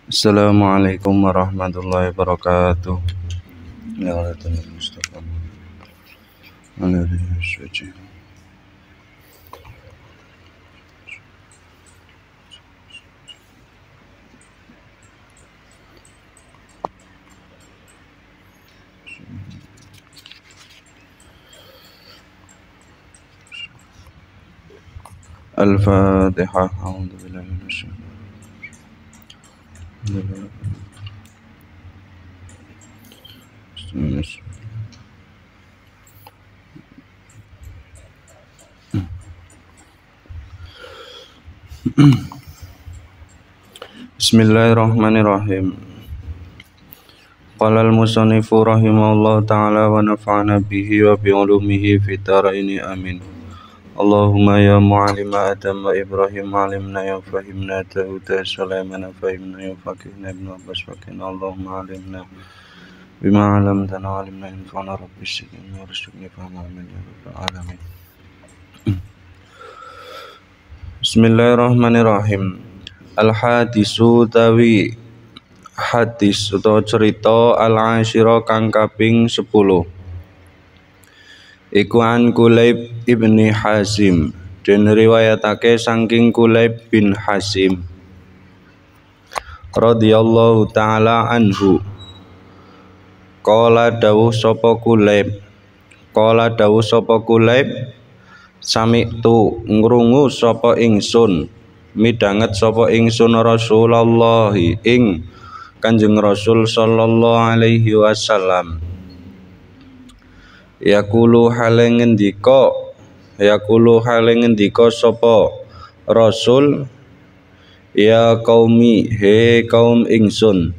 Assalamualaikum warahmatullahi wabarakatuh. Ya Allah Mustafa. Al-Fatihah. A'udzubillahi minasyaitonir rajim. Bismillahirrahmanirrahim. Qala al-musannifu rahimahullah ta'ala wa nafa'ana bihi wa bi'ulumihi fid dharaini amin. Allahumma ya mu'allima Adam wa Ibrahim alimna ya fahimna Dawuda Sulaiman fahimna ya faqihna Ibn Abbas faqihna Allahumma alimna bima alamtana wa alimna infa'na rabbi syi'in warzuqni fahma amin ya rabbal alamin. Bismillahirrahmanirrahim. Al-hadisu tawi hadis utawa cerita al-asyira kang kaping 10. Iku an Kulaib ibni Hasim, den riwayatake saking Kulaib bin Hasim radhiyallahu taala anhu. Qala dawuh sapa Kulaib, sami'tu ngrungu sapa ingsun, midhanget sapa ingsun Rasulullah ing Kanjeng Rasul sallallahu alaihi wasallam. Yaqulu hale ngendika sapa Rasul, ya qaumi he kaum ingsun,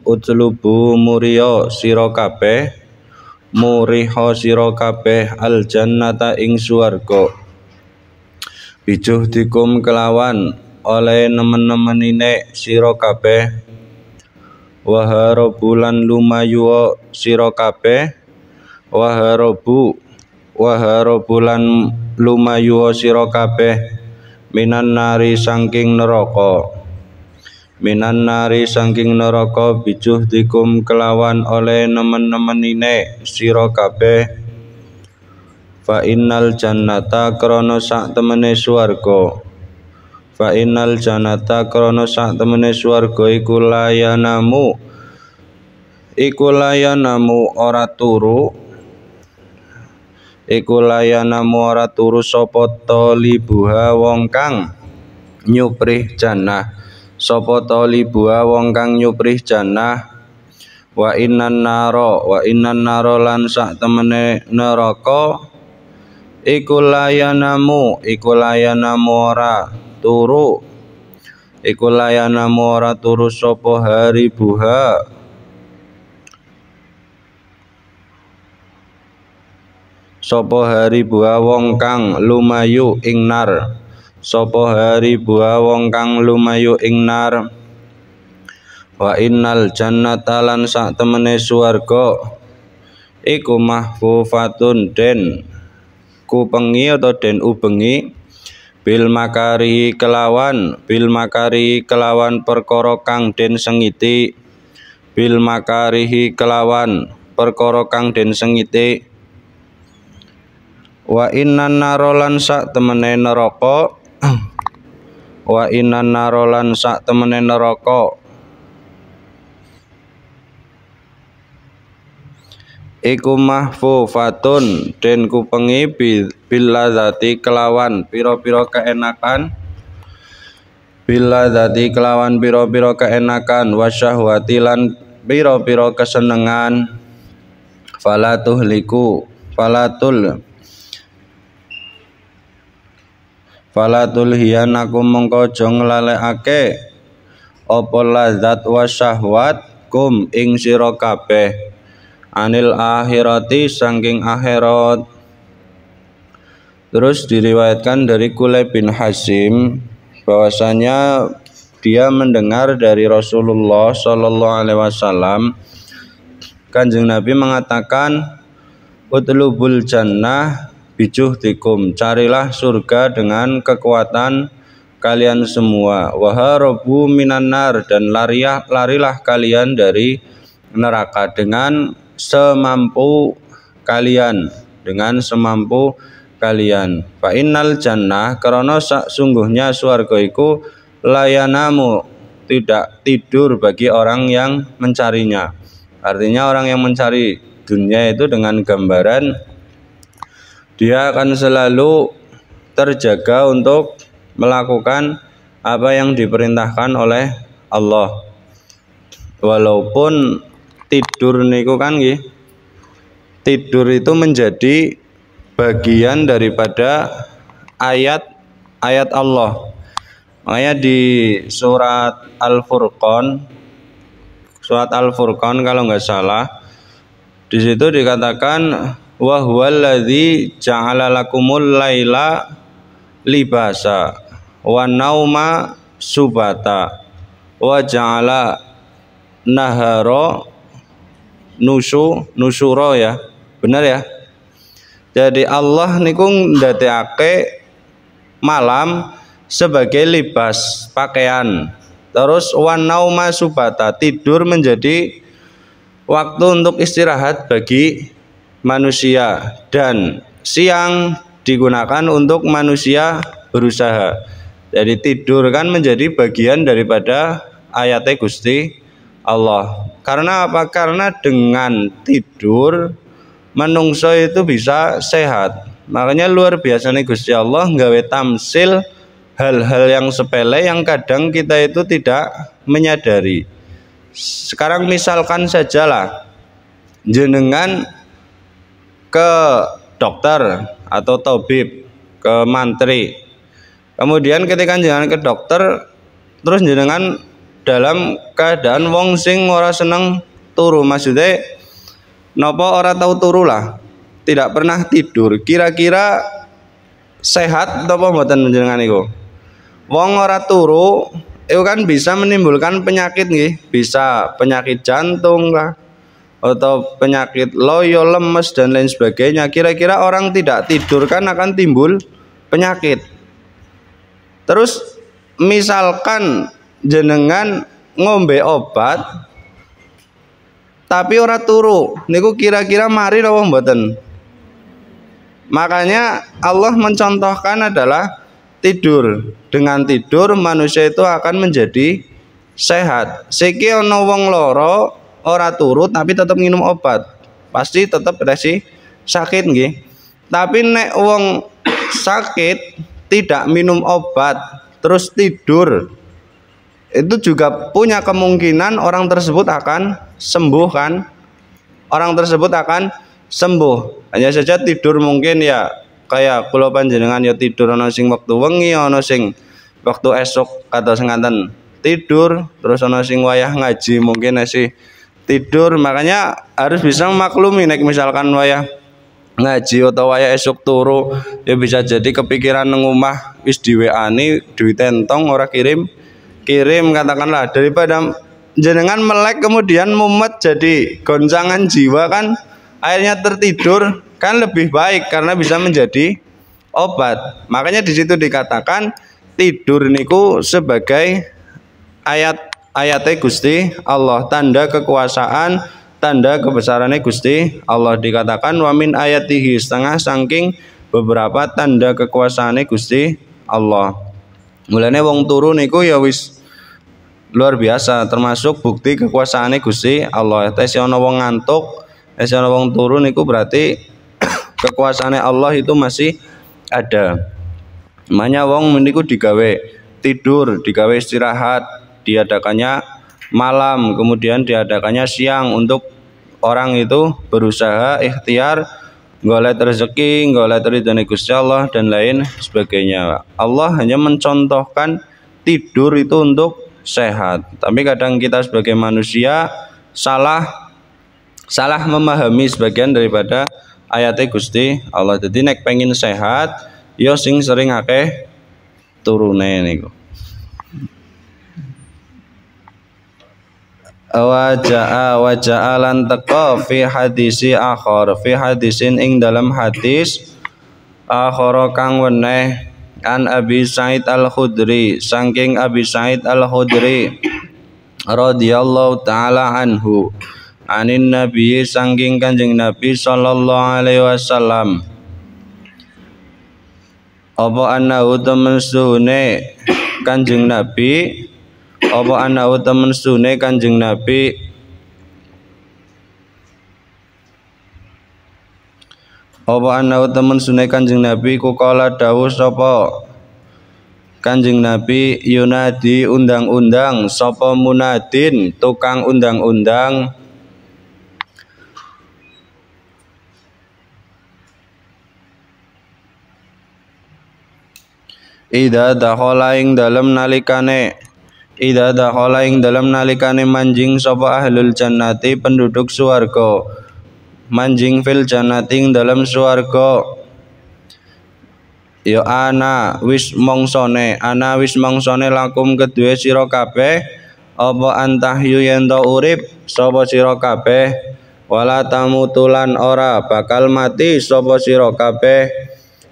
utlubu muriya sira kabeh al jannata ing swarga, bijuhdikum kelawan oleh nemen-nemenine sira kabeh, waharobulan lumayu sira kabeh, waharobulan lumayu sira kabeh minan nari saking neraka, bijuhdikum kelawan oleh nemen-nemenine sira kabeh, fa innal jannata krana sak temene swarga, iku layanamu ora turu sapa talibuha wong kang nyuprih jannah, wa innan naro lan sak temene neraka, iku layanamu ora turu sapa haribuha wong kang lumayu ing nar, wa innal jannata lan sak temene swarga iku mahfufatun den kupengi atau den ubengi bil makari kelawan perkara kang den sengiti, wa innan naro lan sak temene neraka iku mahfufatun den kupengi bil ladzati kelawan pira-pira keenakan, wasyahwati lan pira-pira kesenengan, falatul hiyan aku mengko aja nglalekake apa ladzat wasyahwat kum ing sira kabeh anil akhirati saking akhirat. Terus diriwayatkan dari Kulaib bin Hasim bahwasanya dia mendengar dari Rasulullah sallallahu alaihi wasallam, Kanjeng Nabi mengatakan, utlubul jannah bijuhdikum, carilah surga dengan kekuatan kalian semua, waharabu minan nar, dan larilah kalian dari neraka dengan semampu kalian, fa innal jannah, karena sungguhnya swarga iku layanamu, tidak tidur bagi orang yang mencarinya. Artinya orang yang mencari dunia itu dengan gambaran dia akan selalu terjaga untuk melakukan apa yang diperintahkan oleh Allah. Walaupun tidur niku kan nggih, tidur itu menjadi bagian daripada ayat Allah. Makanya di surat Al-Furqan kalau nggak salah, di situ dikatakan wa huwallazi ja'ala lakumul laila libasa wa nauma subata wa ja'ala nahara nusyura, ya benar ya. Jadi Allah niku ndadekake malam sebagai libas, pakaian. Terus wa nauma subata, tidur menjadi waktu untuk istirahat bagi manusia, dan siang digunakan untuk manusia berusaha. Jadi tidur kan menjadi bagian daripada ayat Gusti Allah. Karena apa? Karena dengan tidur menungso itu bisa sehat. Makanya luar biasa nih Gusti Allah nggawe tamsil hal-hal yang sepele yang kadang kita itu tidak menyadari. Sekarang misalkan sajalah jenengan ke dokter atau tabib, ke mantri, kemudian ketika jenengan ke dokter terus jenengan dalam keadaan wong sing ora seneng turu, maksudnya napa ora tahu turu lah, tidak pernah tidur, kira-kira sehat atau apa mboten jenengan niku? Wong ora turu itu kan bisa menimbulkan penyakit nggih, bisa penyakit jantung lah atau penyakit loyo, lemes dan lain sebagainya. Kira-kira orang tidak tidur kan akan timbul penyakit. Terus misalkan jenengan ngombe obat tapi ora turu, niku kira-kira mari napa mboten? Makanya Allah mencontohkan adalah tidur. Dengan tidur manusia itu akan menjadi sehat. Siki ana wong loro ora turu tapi tetap minum obat, pasti tetap resi sakit nggih. Tapi nek wong sakit tidak minum obat terus tidur, itu juga punya kemungkinan orang tersebut akan sembuh kan? Orang tersebut akan sembuh. Hanya saja tidur mungkin ya kayak kula panjenengan ya tidur ana sing wektu wengi, ana sing wektu esuk kados ngaten tidur, terus ana sing wayah ngaji mungkin sih tidur. Makanya harus bisa memaklumi nek misalkan wayah ngaji atau wayah esuk turu ya bisa jadi kepikiran nang omah wis di WA-ni duit entong ora kirim katakanlah, daripada jenengan melek kemudian mumet jadi goncangan jiwa kan, akhirnya tertidur kan lebih baik karena bisa menjadi obat. Makanya di situ dikatakan tidur niku sebagai ayat Gusti Allah, tanda kekuasaan, tanda kebesarannya Gusti Allah. Dikatakan wa min ayatihi, setengah saking beberapa tanda kekuasaannya Gusti Allah. Mulane wong turu niku ya wis luar biasa, termasuk bukti kekuasaannya Gusti Allah. Tes ana wong ngantuk, tes ana wong turu niku berarti kekuasaannya Allah itu masih ada. Makanya wong meniku digawe tidur, digawe istirahat, diadakannya malam, kemudian diadakannya siang untuk orang itu berusaha ikhtiar golek rezeki, golek ridhone Gusti Allah dan lain sebagainya. Allah hanya mencontohkan tidur itu untuk sehat. Tapi kadang kita sebagai manusia salah memahami sebagian daripada ayatnya Gusti Allah. Jadi nek pengen sehat yo sing sering akeh turune niku. Waja'alan teka fi hadisi akhar, fi hadisin ing dalam hadis akhara kang weneh An Abi Sa'id Al-Khudri, saking Abi Sa'id Al-Khudri radhiyallahu taala anhu, anin Nabi, saking Kanjeng Nabi sallallahu alaihi wasallam, apa annahu temen suhune Kanjeng Nabi, apa annahu temen suhune Kanjeng Nabi, apa annahu temen suhune Kanjeng Nabi ku kala dawuh sapa Kanjeng Nabi, yunadi undang-undang sapa munadin tukang undang-undang, Ida dakhala ing dalem nalikane manjing sapa ahlul jannati penduduk swarga, manjing fil jannati ing dalem swarga, ya ana wis mongsone lakum kedue sira kabeh, apa antahyu yen ta urip sapa sira kabeh, wala tamutulan ora bakal mati sapa sira kabeh,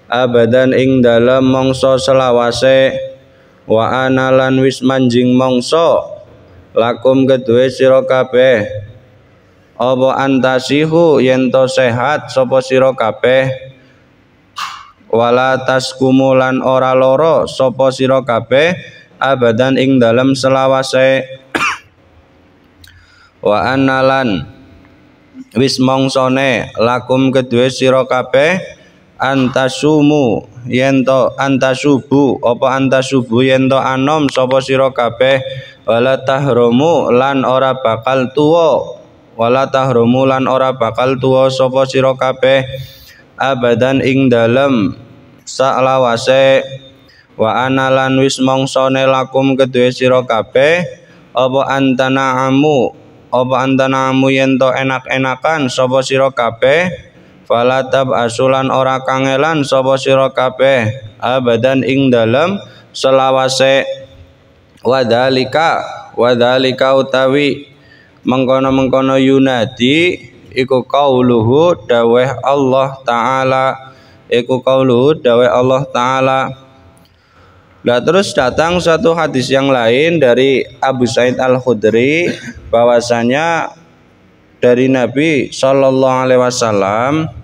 abadan ing dalem mangsa selawase, wa ana lan wis manjing mangsa lakum kedue sira kabeh, apa antasihu yen to sehat sapa sira kabeh, wala taskumulan ora loro sapa sira kabeh, abadan ing dalem selawase, wa ana lan wis mongsone lakum kedue sira kabeh, antasumu yento antasubu yento anom sapa sira kabeh, wala tahrumu lan ora bakal tuwa sapa sira kabeh, abadan ing dalem salawase, wa ana lan wis mongsone lakum kedue sira kabeh, apa antanamu yento enak-enakan sapa sira kabeh, falatab asulan ora kangelan sapa sira kabeh, abadan ing dalem selawase, wadhalika utawi mengkono yunadi iku qauluhu daweh Allah taala. Nah, terus datang satu hadis yang lain dari Abu Sa'id Al-Khudri bahwasanya dari Nabi sallallahu alaihi wasallam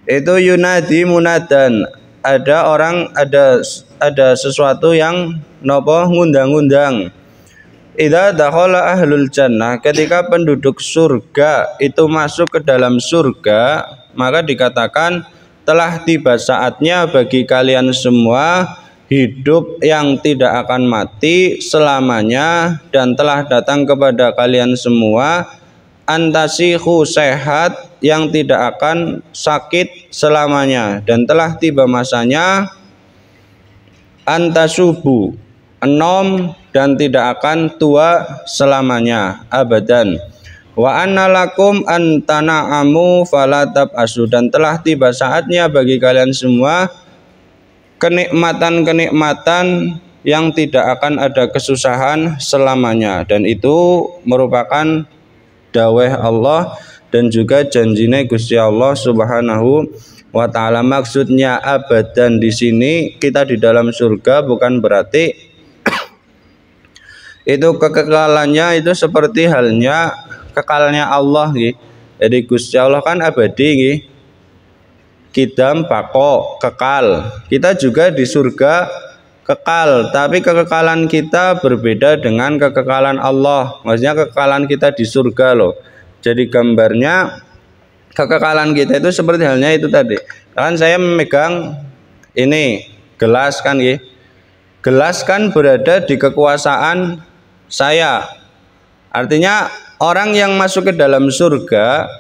itu yunadi munadan, ada sesuatu yang nopo ngundang-undang, idza dakhala ahlul jannah, ketika penduduk surga itu masuk ke dalam surga, maka dikatakan telah tiba saatnya bagi kalian semua hidup yang tidak akan mati selamanya, dan telah datang kepada kalian semua antasihu sehat yang tidak akan sakit selamanya, dan telah tiba masanya antasubu enom dan tidak akan tua selamanya, abadan, wa anna lakum antana'amu falatab asu, dan telah tiba saatnya bagi kalian semua kenikmatan yang tidak akan ada kesusahan selamanya, dan itu merupakan daweh Allah dan juga janjine Gusti Allah Subhanahu wa taala. Maksudnya abadan di sini kita di dalam surga bukan berarti itu kekekalannya itu seperti halnya kekalnya Allah nggih. Jadi Gusti Allah kan abadi nggih. Kidam bako kekal. Kita juga di surga kekal, tapi kekekalan kita berbeda dengan kekekalan Allah. Maksudnya kekekalan kita di surga loh. Jadi gambarnya kekekalan kita itu seperti halnya itu tadi. Kan saya memegang ini gelas kan ya. Gelas kan berada di kekuasaan saya. Artinya orang yang masuk ke dalam surga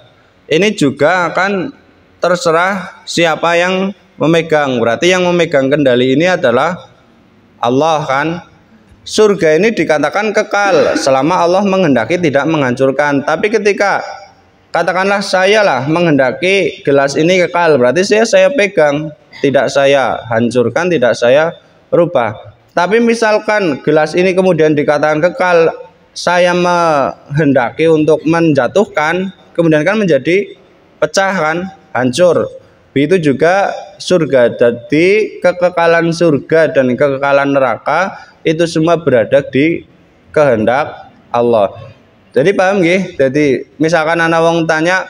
ini juga akan terserah siapa yang memegang. Berarti yang memegang kendali ini adalah Allah kan. Surga ini dikatakan kekal selama Allah menghendaki tidak menghancurkan. Tapi ketika katakanlah saya lah menghendaki gelas ini kekal, berarti saya pegang, tidak saya hancurkan, tidak saya rubah. Tapi misalkan gelas ini kemudian dikatakan kekal, saya menghendaki untuk menjatuhkan, kemudian kan menjadi pecah kan, hancur. Begitu juga surga. Jadi kekekalan surga dan kekekalan neraka itu semua berada di kehendak Allah. Jadi paham nggih? Jadi misalkan ana wong tanya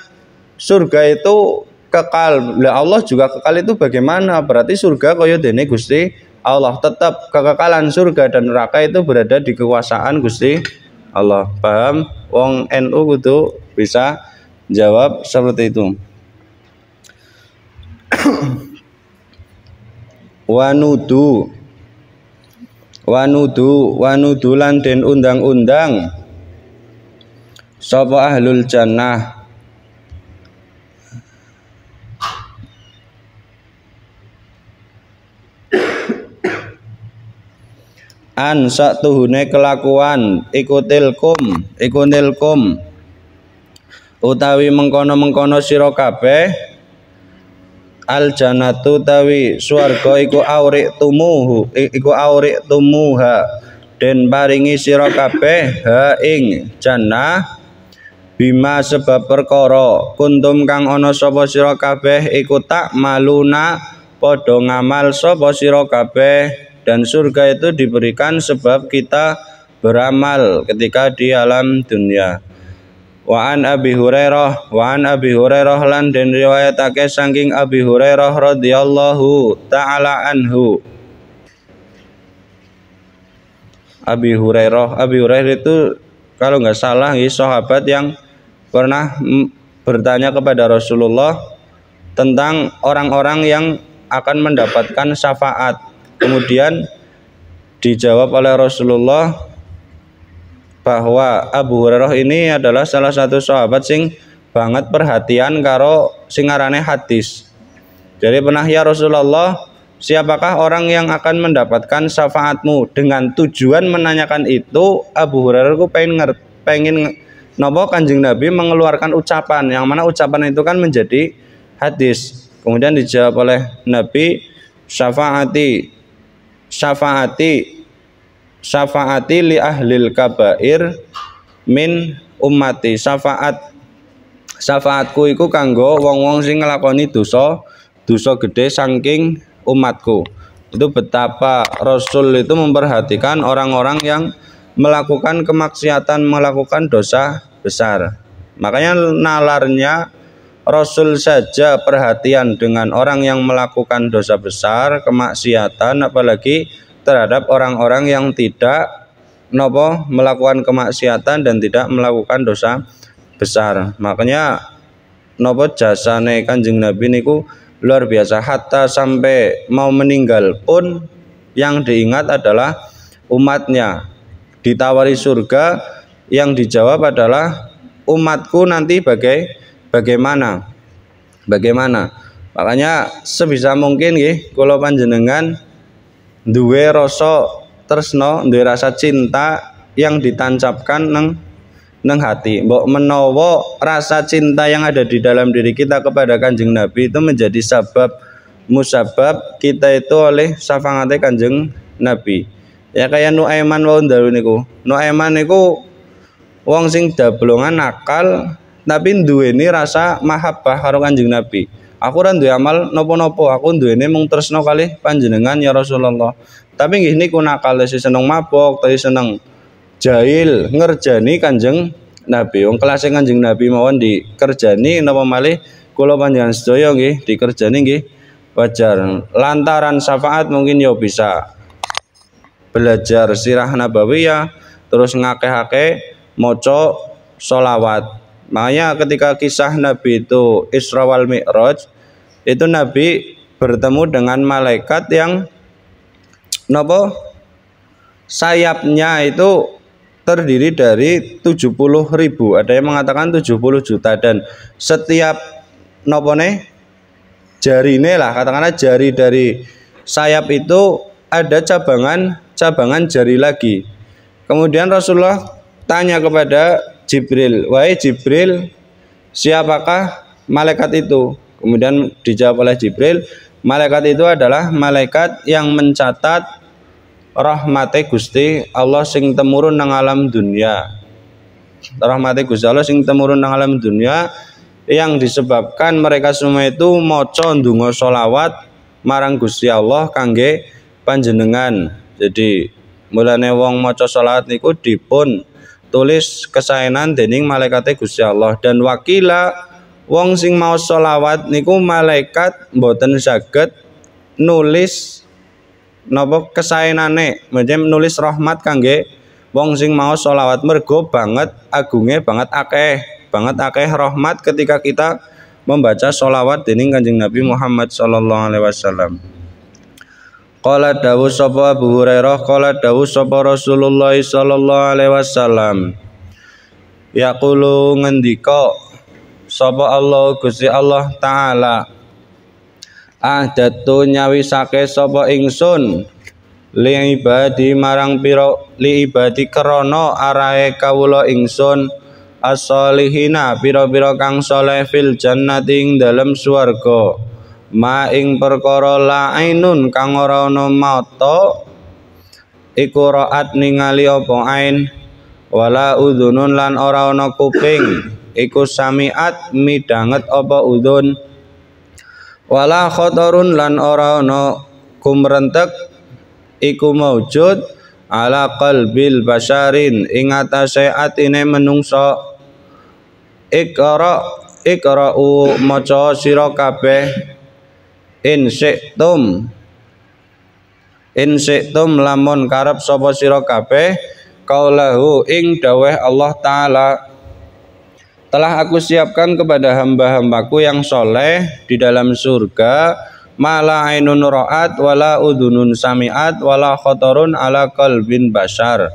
surga itu kekal, lah Allah juga kekal itu bagaimana? Berarti surga kaya dene Gusti Allah. Tetap kekekalan surga dan neraka itu berada di kekuasaan Gusti Allah. Paham? Wong NU kudu bisa jawab seperti itu. Wanudu lan den undang-undang sapa ahlul jannah an satuhune kelakuan iku nilkum utawi mengkono-mengkono sira kabeh al jannatu tawi swarga iku aurik tumuha den paringi sira kabeh ha ing jannah bima sebab perkara kuntum kang ana sapa sira kabeh iku tak maluna padha ngamal sapa sira kabeh. Dan surga itu diberikan sebab kita beramal ketika di alam dunia. Wa an Abi Hurairah lan den riwayatake saking Abi Hurairah radhiyallahu taala anhu. Abi Hurairah itu kalau nggak salah sahabat yang pernah bertanya kepada Rasulullah tentang orang-orang yang akan mendapatkan syafaat. Kemudian dijawab oleh Rasulullah bahwa Abu Hurairah ini adalah salah satu sahabat sing banget perhatian karo sing arane hadis. Jadi pernah ya Rasulullah, siapakah orang yang akan mendapatkan syafaatmu? Dengan tujuan menanyakan itu, Abu Hurairah ku pengen napa Kanjeng Nabi mengeluarkan ucapan yang mana ucapan itu kan menjadi hadis. Kemudian dijawab oleh Nabi, syafaati li ahlil kabair min ummati. Syafaatku iku kanggo wong-wong sing nglakoni dosa gede saking umatku. Itu betapa Rasul itu memperhatikan orang-orang yang melakukan kemaksiatan, melakukan dosa besar. Makanya nalarnya Rasul saja perhatian dengan orang yang melakukan dosa besar, kemaksiatan, apalagi terhadap orang-orang yang tidak melakukan kemaksiatan dan tidak melakukan dosa besar. Makanya jasane Kanjeng Nabi niku luar biasa, hatta sampai mau meninggal pun yang diingat adalah umatnya. Ditawari surga, yang dijawab adalah umatku nanti bagaimana. Makanya sebisa mungkin nggih kula panjenengan duwe rasa tresna, duwe rasa cinta yang ditancapkan nang hati. Mbok menawa rasa cinta yang ada di dalam diri kita kepada Kanjeng Nabi itu menjadi musabab kita itu oleh syafaate Kanjeng Nabi. Ya kayak Nuaiman wae ndalu niku. Nuaiman niku wong sing dablongan nakal tapi duweni rasa mahabbah karo Kanjeng Nabi. Aku ora duwe amal napa-napa, aku duwene mung tresna kalih panjenengan ya Rasulullah. Tapi nggih niku nakal, seneng mabok, seneng jahil ngerjani Kanjeng Nabi. Wong kelas Kanjeng Nabi mawon dikerjani napa malih kula panjenengan sedaya nggih dikerjani nggih wajar. Lantaran syafaat mungkin ya bisa belajar sirah nabawiyah, terus ngakeh-akeh maca sholawat. Makanya ketika kisah Nabi itu Isra wal Mi'raj, itu Nabi bertemu dengan malaikat yang sayapnya itu terdiri dari 70.000, ada yang mengatakan 70 juta, dan setiap jarine lah, katakanlah jari dari sayap itu ada cabangan jari lagi. Kemudian Rasulullah tanya kepada Jibril, wahai Jibril, siapakah malaikat itu? Kemudian dijawab oleh Jibril, malaikat itu adalah malaikat yang mencatat rahmate Gusti Allah sing temurun nang alam dunia. Rahmate Gusti Allah sing temurun nang alam dunia yang disebabkan mereka semua itu maca ndonga sholawat marang Gusti Allah kangge panjenengan. Jadi mulane wong maca selawat niku dipun tulis kesaenan dening malaikate Gusti Allah, dan wakila wong sing mau selawat niku malaikat mboten saged nulis napa kesaenane, macam nulis rahmat kangge wong sing mau selawat, mergo banget agunge banget akeh rahmat ketika kita membaca selawat dening Kanjeng Nabi Muhammad sallallahu alaihi wasallam. Qala dawuh sapa Abu Hurairah, qala dawuh sapa Rasulullah sallallahu alaihi wasallam, yaqulu ngendika sapa Allah Gusti Allah taala, ahdatu nyawisake sapa ingsun li ibadi marang pira li ibadi krana arahe kawula ingsun as-solihina pira-pira kang saleh fil jannati ing dalem swarga, ma ing perkara la ainun kang ora ana mata iku raat ningali apa ain, wala udhunun lan ora ana kuping iku samiat midanget apa udhun, wala khotorun lan ora ana kumrentek iku maujud ala qalbil basyarin ing atase atine menungsa. Iqra'u maca sira kabeh in syi'tum lamun karep sapa sira kabeh qaulahu ing dawuh Allah taala, telah aku siapkan kepada hamba-hambaku yang soleh di dalam surga mala ainun ra'at wala udhunun sami'at wala khotorun ala qalbin bashar,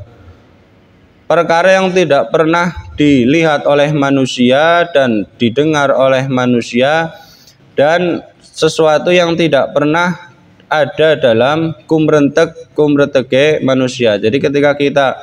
perkara yang tidak pernah dilihat oleh manusia dan didengar oleh manusia, dan sesuatu yang tidak pernah ada dalam kumreteke manusia. Jadi ketika kita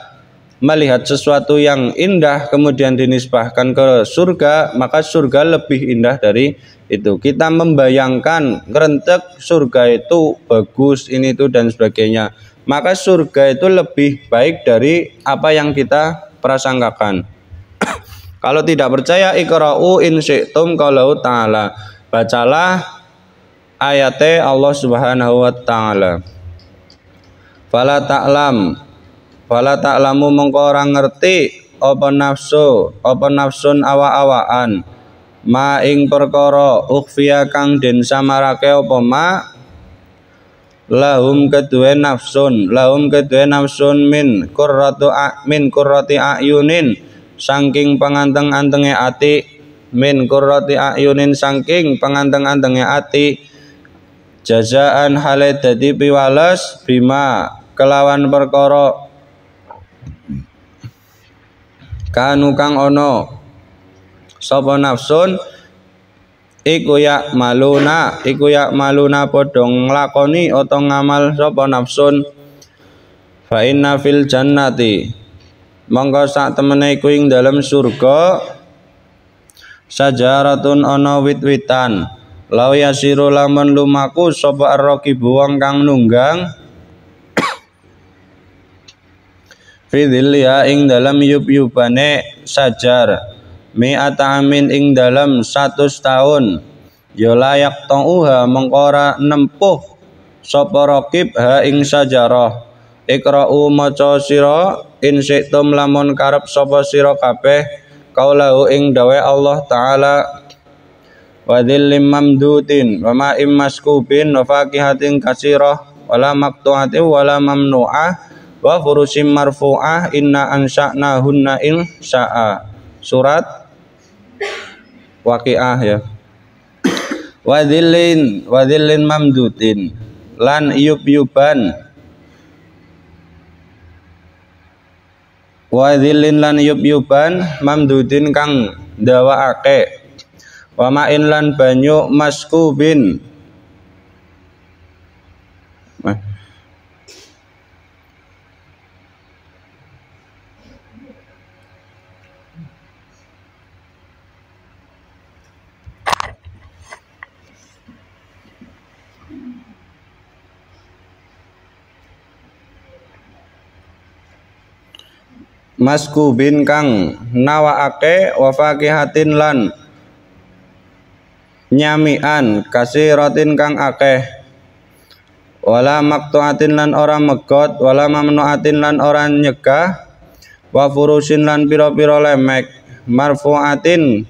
melihat sesuatu yang indah kemudian dinisbahkan ke surga, maka surga lebih indah dari itu. Kita membayangkan ngerentek surga itu bagus ini itu dan sebagainya, maka surga itu lebih baik dari apa yang kita prasangkakan. Kalau tidak percaya, iqra'u in syi'tum qaulahu ta'ala, bacalah ayat Allah Subhanahu wa taala. Fala ta'lamu mengko ora ngerti apa nafsun awa-awaan ma ing perkara ukhfiya kang den samarake apa ma lahum kedue nafsun min qurrati ayunin saking panganteng-antenge ati, min qurrati ayunin saking panganteng-antenge ati, jazaan hale dadi piwales bima kelawan perkara kanu kang ono sapa nafsun iku ya maluna padha nglakoni utawa ngamal sapa nafsun. Fa inna fil jannati monggo sak temene iku ing dalem surga sajaratun ana wit-witan law yasiru lamun lumaku sapa ar-raqibu wong kang nunggang fidhilya ing dalam yub-yubane sajar mi'ata amin ing dalam 100 tahun ya layak ta'uha mengkora nempuh sapa raqib ha ing sajarah. Iqra'u maca sira in syi'tum lamun karep sapa sira kabeh qaulahu ing dawe Allah taala, wa dhillim mamdutin wa ma'im maskubin wa faqihatin katsirah wala maqtu'atin wala mamnu'ah wa furushim marfu'ah inna ansha'nahunna insya'a. Surat Waqiah ya. Wa dhillin mamdutin lan yub-yuban wa dhillin lan yub-yuban mamdudin kang ndawaake wa ma'in lan banyu maskubin maskubin kang nawaake wa faqihatin lan nyamian kasiratin kang akeh wala maqtu'atin lan ora megot, wala mamnu'atin lan ora nyegah, wa furusin lan pira-pira lemek, marfu'atin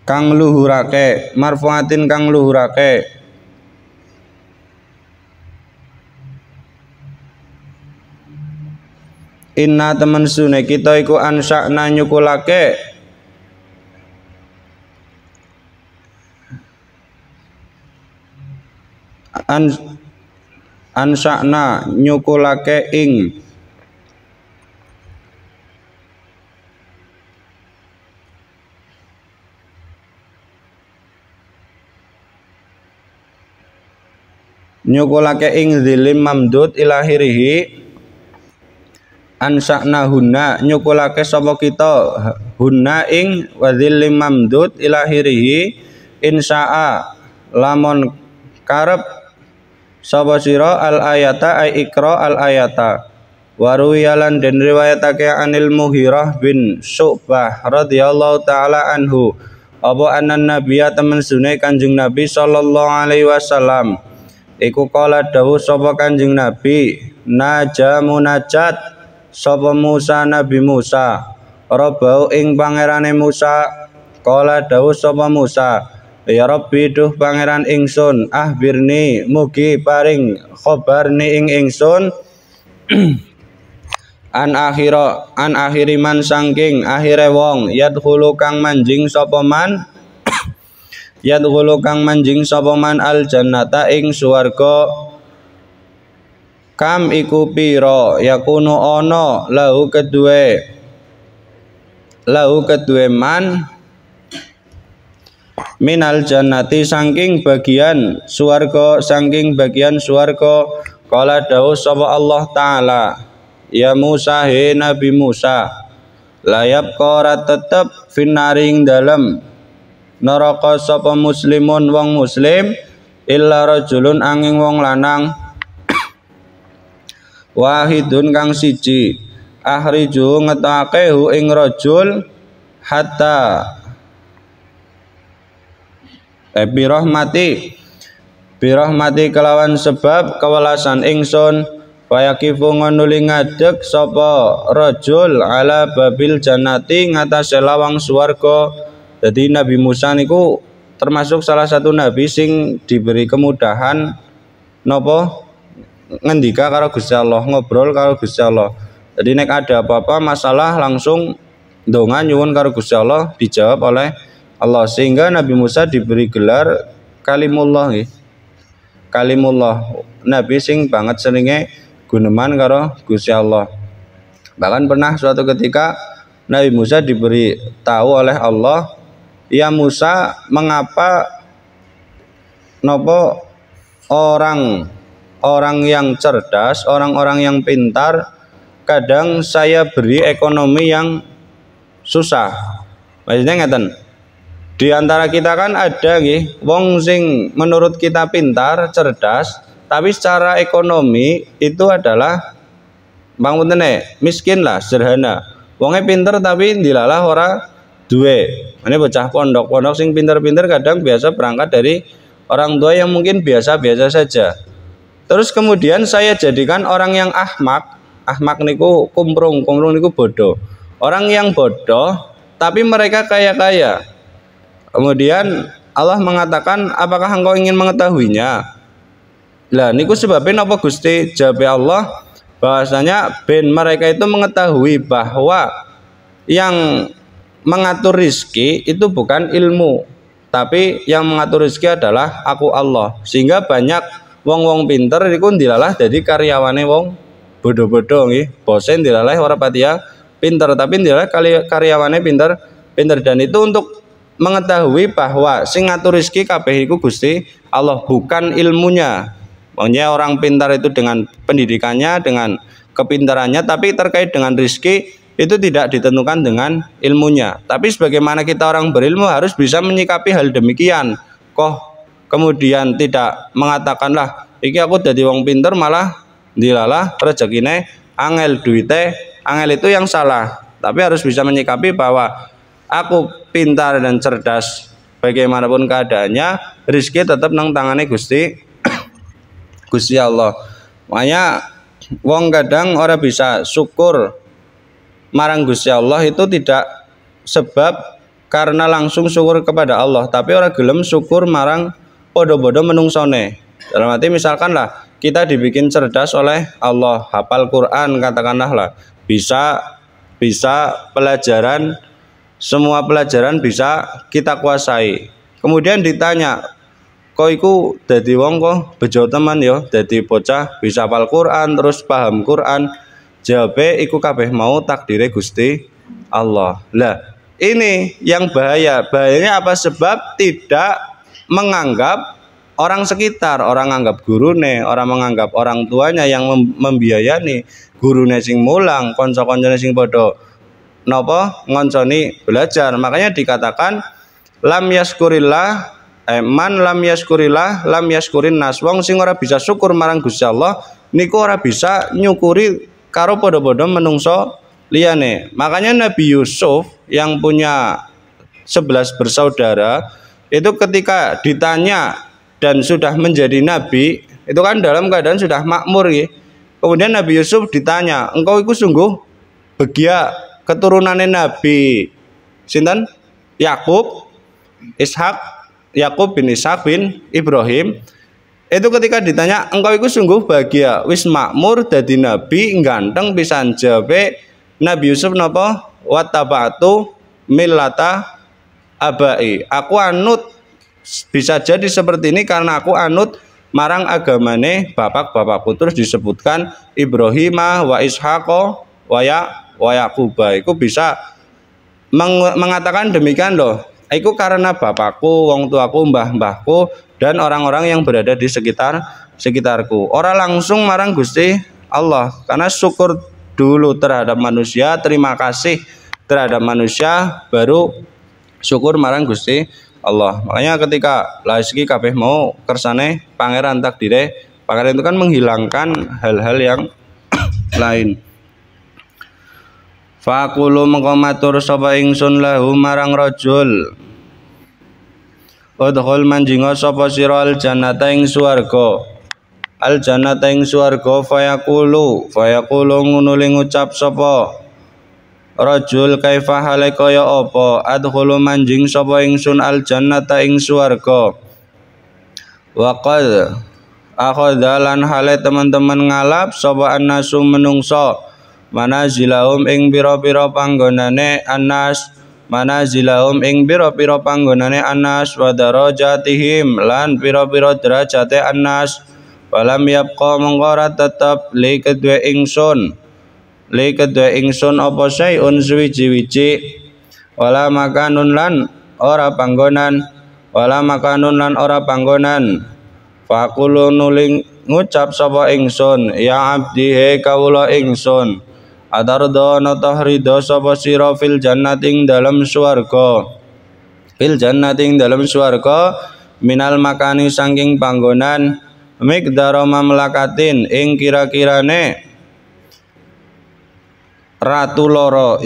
kang luhurake, marfu'atin kang luhurake. Inna temen sune kita iku ansa'na nyukulake ansa'na nyukulake ing nyukulake ing dzilim mamdud ilahirihi ansa'na hunna nyukulake sapa kita hunna ing wa dzilim mamdud ilahirihi insya'a lamun karep sapa sira al ayata ay ikra al ayata waruyalan den riwayatake anil Mughirah bin Syu'bah radhiyallahu taala anhu apa anan nabiya temen sunai Kanjeng Nabi sallallahu alaihi wasallam iku kala dawuh sapa Kanjeng Nabi naja munajat sapa Musa Nabi Musa robau ing pangerane Musa kala dawuh sapa Musa ya Rabbi duh pangeran ingsun ahbirni mugi paring khobarni ing ingsun an akhiri man sangking akhire wong yadkhulu kang manjing sapa man yadkhulu kang manjing sapa man al jannata ing swarga kam iku pira yakunu ana lahu kedue man minal jannati saking bagian swarga kala dawuh sapa Allah taala ya Musa he Nabi Musa layab kora tetep finaring dalem neraka sapa muslimun wong muslim illa rajulun angin wong lanang wahidun kang siji akhriju ngetake hu ing rajul hatta birahmati kelawan sebab kewelasan ingsun wayakifu ngonuli ngadeg sapa rajul ala babil jannati ngatasé lawang swarga. Jadi Nabi Musa niku termasuk salah satu nabi sing diberi kemudahan napa ngendika karo Gusti Allah, ngobrol karo Gusti Allah. Jadi nek ada apa-apa masalah langsung ndonga nyuwun karo Gusti Allah dijawab oleh Allah, sehingga Nabi Musa diberi gelar Kalimullah nggih. Kalimullah, nabi sing banget seringe guneman karo Gusti Allah. Bahkan pernah suatu ketika Nabi Musa diberi tahu oleh Allah, "Ya Musa, mengapa nopo orang yang cerdas, orang-orang yang pintar kadang saya beri ekonomi yang susah." Maksudnya ngeten. Di antara kita kan ada nggih wong sing menurut kita pintar, cerdas, tapi secara ekonomi itu adalah miskin lah, sederhana. Wonge pinter tapi dilalah ora duwe. Ini bocah pondok sing pinter-pinter kadang biasa berangkat dari orang tua yang mungkin biasa-biasa saja. Terus kemudian saya jadikan orang yang ahmak niku kumprung niku bodoh. Orang yang bodoh tapi mereka kaya-kaya. Kemudian Allah mengatakan, apakah engkau ingin mengetahuinya? Lah niku sebabnya apa Gusti? Jawab Allah bahwasanya ben mereka itu mengetahui bahwa yang mengatur rizki itu bukan ilmu, tapi yang mengatur rizki adalah aku Allah. Sehingga banyak wong-wong pinter niku dilalah jadi karyawane wong bodoh-bodoh nggih. Bosen dilalah ora patia pinter, tapi dilalah karyawane pinter. Dan itu untuk mengetahui bahwa sing ngatur rizki kabeh iku Gusti Allah, bukan ilmunya. Maksudnya orang pintar itu dengan pendidikannya, dengan kepintarannya, tapi terkait dengan rizki itu tidak ditentukan dengan ilmunya. Tapi sebagaimana kita orang berilmu harus bisa menyikapi hal demikian. Kok kemudian tidak mengatakanlah iki aku dadi wong pinter malah dilalah rezekine angel, duite angel, itu yang salah. Tapi harus bisa menyikapi bahwa aku pintar dan cerdas bagaimanapun keadaannya, rizki tetap nang tangane Gusti Gusti Allah. Makanya wong kadang ora bisa syukur marang Gusti Allah itu tidak sebab karena langsung syukur kepada Allah, tapi ora gelem syukur marang podo-podo menungsone. Dalam arti misalkan lah kita dibikin cerdas oleh Allah, hafal Quran katakanlah lah, bisa pelajaran, semua pelajaran bisa kita kuasai. Kemudian ditanya, kok iku dadi wong kok bejo teman yo, dadi bocah bisa hafal Quran terus paham Quran. Jawabe iku kabeh mau takdire Gusti Allah. Lah, ini yang bahaya. Bahayanya apa? Sebab tidak menganggap orang sekitar, orang anggap gurune, orang menganggap orang tuanya yang membiayani, gurune sing mulang, kanca-kancane sing padha napa ngonconi belajar. Makanya dikatakan lam yaskurillah, man lam yaskurillah lam yaskurin nas. Wong sing ora bisa syukur marang Gusti Allah niku ora bisa nyukuri karo padha-padha menungso liyane. Makanya Nabi Yusuf yang punya 11 bersaudara itu ketika ditanya dan sudah menjadi nabi, itu kan dalam keadaan sudah makmur ya. Kemudian Nabi Yusuf ditanya, engkau itu sungguh begia keturunannya Nabi sinten? Yakub, Ishak, Yakub bin Ishak bin Ibrahim. Itu ketika ditanya, engkau itu sungguh bahagia wis makmur dadi nabi ganteng pisan. Jawabe Nabi Yusuf napa? Wattaba'tu millata abai. Aku anut, bisa jadi seperti ini karena aku anut marang agamane bapak-bapakku. Terus disebutkan Ibrahimah wa Ishaqa wa Yaquba. Iku bisa mengatakan demikian loh. Iku karena bapakku, wong tuaku, mbah-mbahku dan orang-orang yang berada di sekitarku. Ora langsung marang Gusti Allah, karena syukur dulu terhadap manusia, terima kasih terhadap manusia, baru syukur marang Gusti Allah. Makanya ketika laski kabeh mau kersane pangeran takdire, pangeran itu kan menghilangkan hal-hal yang lain. Faqulu mengko matur sapa ingsun lahu marang rajul, udkhul manjinga sapa sira al jannata ing swarga. Al jannata ing swarga fayaqulu ngono ling ngucap sapa rajul kaifa hale kaya apa adkhulu manjing sapa ingsun al jannata ing swarga. Wa qad akhadha lan hale teman-teman ngalap sapa annasu menungso manazilahum ing pira-pira panggonane anas, manazilahum ing pira-pira panggonane anas wa darajatihim lan pira-pira derajate anas. Walam yabqa mengkora tetep li kedue ingsun apa sayun suwiji-wiji. Wala makanun lan ora panggonan, Faqulu nuling ngucap sapa ingsun, ya abdi he kawula ingsun, adardo nata ridho sapa sira fil jannating dalam swarga, minal makani saking panggonan, miqdaro mamlakatin ing kira-kirane ratu loro,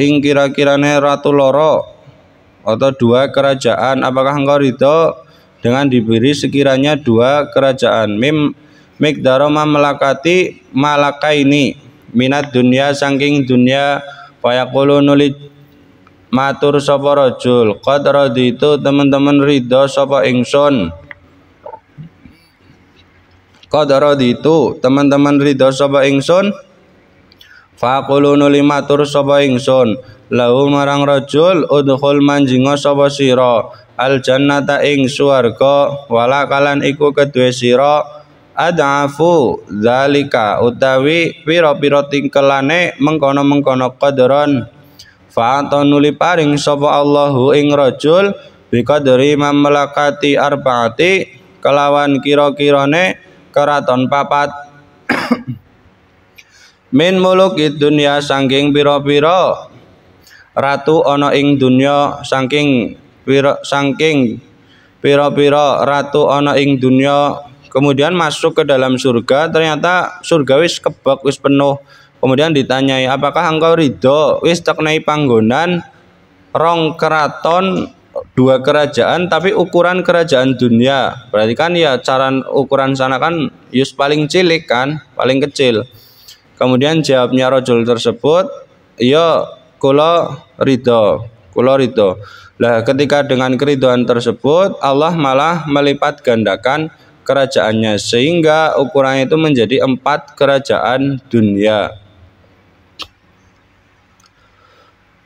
atau dua kerajaan. Apakah engkau ridho dengan diberi sekiranya dua kerajaan? Miqdaro mamlakati malakaini minat dunia saking dunia. Fayaqulu nuli matur sapa rajul, qad raditu teman-teman ridho sapa ingsun. Teman-teman ridho sapa ingsun. Faqulu nuli matur sapa ingsun lahu marang rajul, udkhul manjinga sapa sira al jannata ing swarga, wala kalan iku kedue sira ad'afu zalika utawi pira-pira tingkelane mengkono-mengkono qadron. Fa'ata nuli paring sapa Allahu ing rajul biqadri mamlakati arbaati kelawan kira-kirane keraton papat. Min mulukid dunya saking pira-pira ratu ana ing dunya, saking pira-pira ratu ana ing dunya. Kemudian masuk ke dalam surga, ternyata surga wis kebak, wis penuh. Kemudian ditanyai, apakah engkau ridho wis teknai panggonan rong keraton dua kerajaan tapi ukuran kerajaan dunia. Berarti kan ya cara ukuran sana kan yus paling cilik kan, paling kecil. Kemudian jawabnya rajul tersebut, ya kula ridho. Lah ketika dengan keridhaan tersebut Allah malah melipat gandakan kerajaannya sehingga ukurannya itu menjadi 4 kerajaan dunia.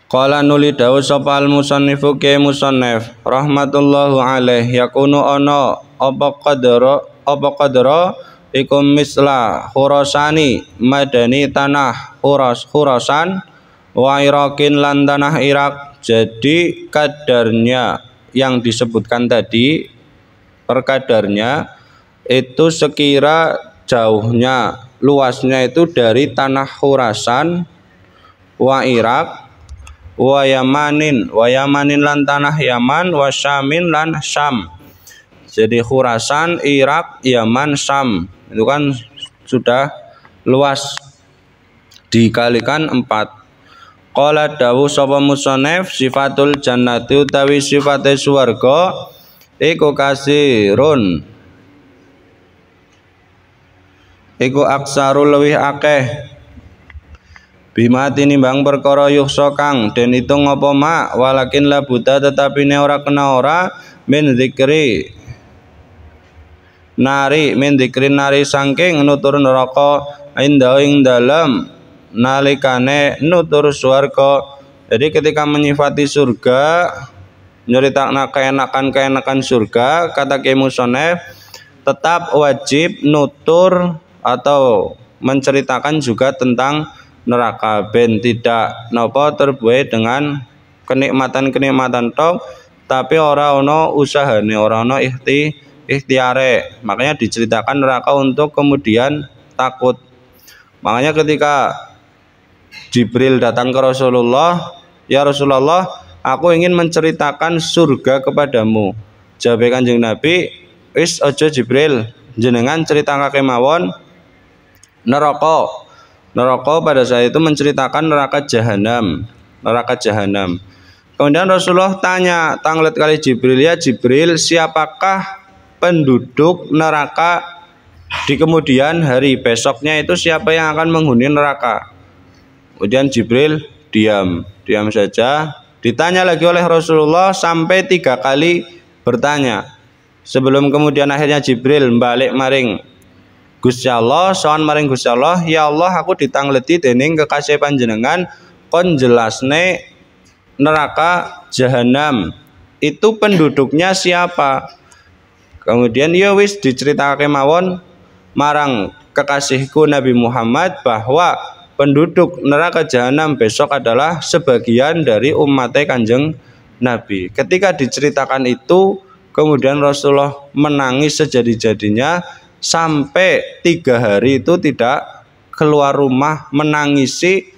Qala nuli dawu sapa al musannifu ke musannif rahmatullahu alaih yakunu ana apa qadra ikum misla khurasani madani tanah khurasan wa Irakin lan tanah Irak. Jadi kadarnya yang disebutkan tadi perkadarnya itu sekira jauhnya luasnya itu dari tanah Khurasan wa Irak wa Yamanin lan tanah Yaman wa Syamin lan Syam. Jadi Khurasan, Irak, Yaman, Syam itu kan sudah luas dikalikan 4. Qala dawu sapa musannif sifatul jannati utawi sifate swarga iku kasirun iku aksarul luwih akeh bima tinimbang perkara yuhsa kang den itung apa mak walakin la buta tetapi ne ora kena ora min zikri nari saking nutur neraka inda ing dalem nalikane nutur swarga. Jadi ketika menyifati surga nyeritakna keenakan surga kata Ki Musonef tetap wajib nutur atau menceritakan juga tentang neraka ben tidak napa terbuai dengan kenikmatan tok tapi ora ono usahane ora ono ikhtiare. Makanya diceritakan neraka untuk kemudian takut. Makanya ketika Jibril datang ke Rasulullah, ya Rasulullah, aku ingin menceritakan surga kepadamu. Jawab Kanjeng Nabi, wis aja Jibril, jenengan ceritakan mawon neraka. Neraka pada saat itu menceritakan neraka jahanam. Kemudian Rasulullah tanya tanglet kali Jibril, ya Jibril, siapakah penduduk neraka di kemudian hari besoknya itu siapa yang akan menghuni neraka? Kemudian Jibril diam saja. Ditanya lagi oleh Rasulullah sampai 3 kali bertanya. Sebelum kemudian akhirnya Jibril balik maring Gusti Allah, sowan maring Gusti Allah, ya Allah aku ditangleti dening kekasih panjenengan kon jelasne neraka jahanam itu penduduknya siapa. Kemudian ya wis diceritake mawon marang kekasihku Nabi Muhammad bahwa penduduk neraka jahanam besok adalah sebagian dari umat Kanjeng Nabi. Ketika diceritakan itu kemudian Rasulullah menangis sejadi-jadinya sampai 3 hari itu tidak keluar rumah menangisi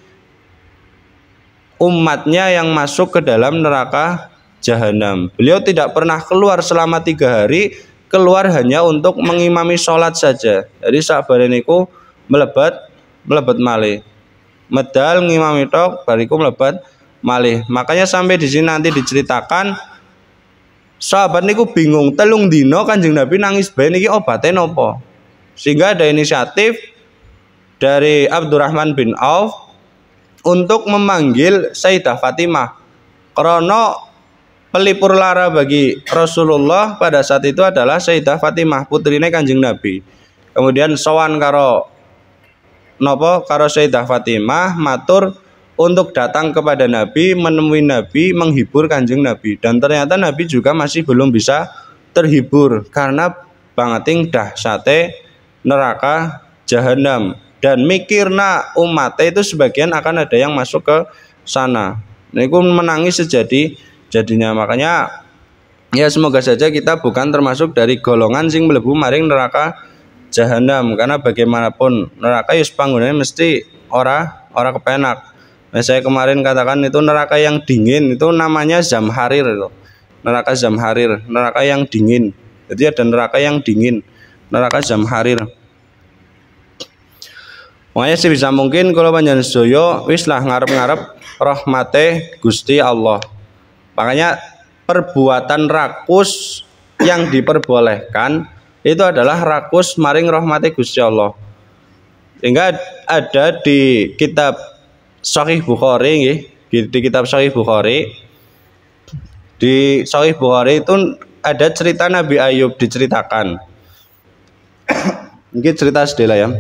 umatnya yang masuk ke dalam neraka jahanam. Beliau tidak pernah keluar selama 3 hari, keluar hanya untuk mengimami sholat saja. Jadi sabar niku melebat malih. Medal ngimami tok bariku melebat malih. Makanya sampai di sini nanti diceritakan sahabat niku bingung 3 dina Kanjeng Nabi nangis bae niki obate napa. Sehingga ada inisiatif dari Abdurrahman bin Auf untuk memanggil Sayyidah Fatimah. Karena pelipur lara bagi Rasulullah pada saat itu adalah Sayyidah Fatimah, putrine Kanjeng Nabi. Kemudian sowan karo Sayyidah Fatimah matur untuk datang kepada Nabi, menemui Nabi, menghibur Kanjeng Nabi. Dan ternyata Nabi juga masih belum bisa terhibur karena bangeting dahsyate neraka jahanam. Dan mikirna umatnya itu sebagian akan ada yang masuk ke sana. Niku menangis sejadi-jadinya. Makanya ya semoga saja kita bukan termasuk dari golongan sing mlebu maring neraka jahanam, karena bagaimanapun neraka yus panggonane mesti ora kepenak. Nah, saya kemarin katakan itu neraka yang dingin itu namanya Zamharir itu. Neraka Zamharir, neraka yang dingin. Jadi ada neraka yang dingin, neraka Zamharir. Makanya sebisa mungkin kalau panjenengan sedaya wis lah ngarep-ngarep rahmate Gusti Allah. Makanya perbuatan rakus yang diperbolehkan itu adalah rakus maring rahmate Gusti Allah. Sehingga ada di kitab Sahih Bukhari nggih, di kitab Sahih Bukhari. Di Sahih Bukhari itu ada cerita Nabi Ayub diceritakan. Ini cerita sedela ya.